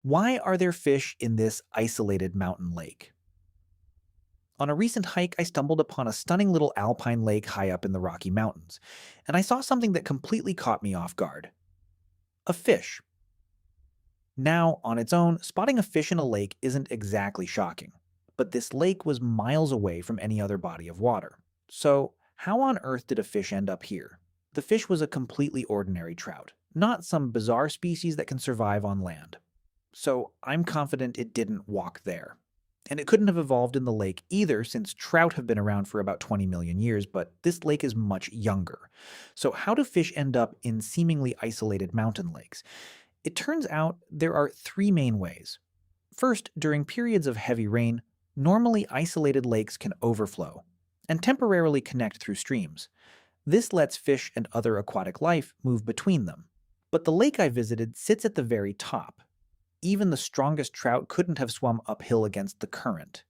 Why are there fish in this isolated mountain lake? On a recent hike, I stumbled upon a stunning little alpine lake high up in the Rocky Mountains, and I saw something that completely caught me off guard. A fish. Now, on its own, spotting a fish in a lake isn't exactly shocking, but this lake was miles away from any other body of water. So, how on earth did a fish end up here? The fish was a completely ordinary trout, not some bizarre species that can survive on land. So I'm confident it didn't walk there. And it couldn't have evolved in the lake either, since trout have been around for about 20 million years, but this lake is much younger. So, how do fish end up in seemingly isolated mountain lakes? It turns out there are three main ways. First, during periods of heavy rain, normally isolated lakes can overflow and temporarily connect through streams. This lets fish and other aquatic life move between them. But the lake I visited sits at the very top. Even the strongest trout couldn't have swum uphill against the current.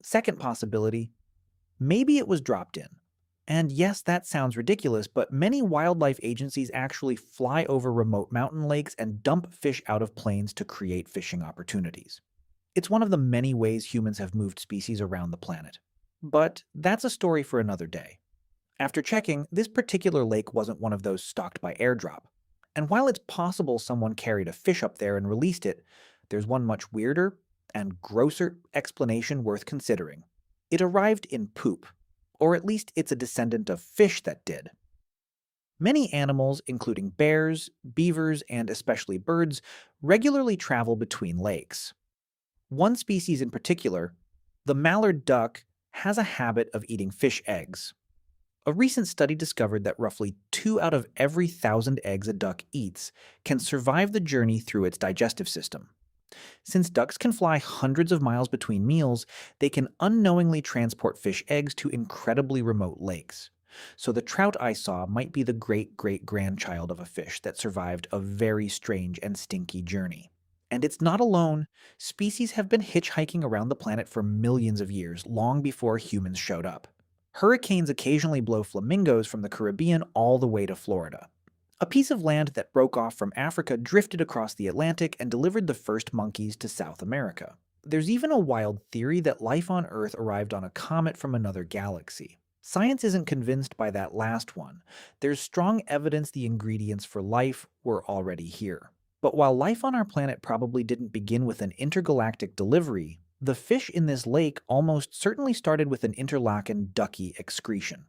Second possibility, maybe it was dropped in. And yes, that sounds ridiculous, but many wildlife agencies actually fly over remote mountain lakes and dump fish out of planes to create fishing opportunities. It's one of the many ways humans have moved species around the planet. But that's a story for another day. After checking, this particular lake wasn't one of those stocked by airdrop. And while it's possible someone carried a fish up there and released it, there's one much weirder and grosser explanation worth considering. It arrived in poop, or at least it's a descendant of fish that did. Many animals, including bears, beavers, and especially birds, regularly travel between lakes. One species in particular, the mallard duck, has a habit of eating fish eggs. A recent study discovered that roughly 2 out of every 1,000 eggs a duck eats can survive the journey through its digestive system. Since ducks can fly hundreds of miles between meals, they can unknowingly transport fish eggs to incredibly remote lakes. So the trout I saw might be the great-great-grandchild of a fish that survived a very strange and stinky journey. And it's not alone. Species have been hitchhiking around the planet for millions of years, long before humans showed up. Hurricanes occasionally blow flamingos from the Caribbean all the way to Florida. A piece of land that broke off from Africa drifted across the Atlantic and delivered the first monkeys to South America. There's even a wild theory that life on Earth arrived on a comet from another galaxy. Science isn't convinced by that last one. There's strong evidence the ingredients for life were already here. But while life on our planet probably didn't begin with an intergalactic delivery, the fish in this lake almost certainly started with an interlaken ducky excretion.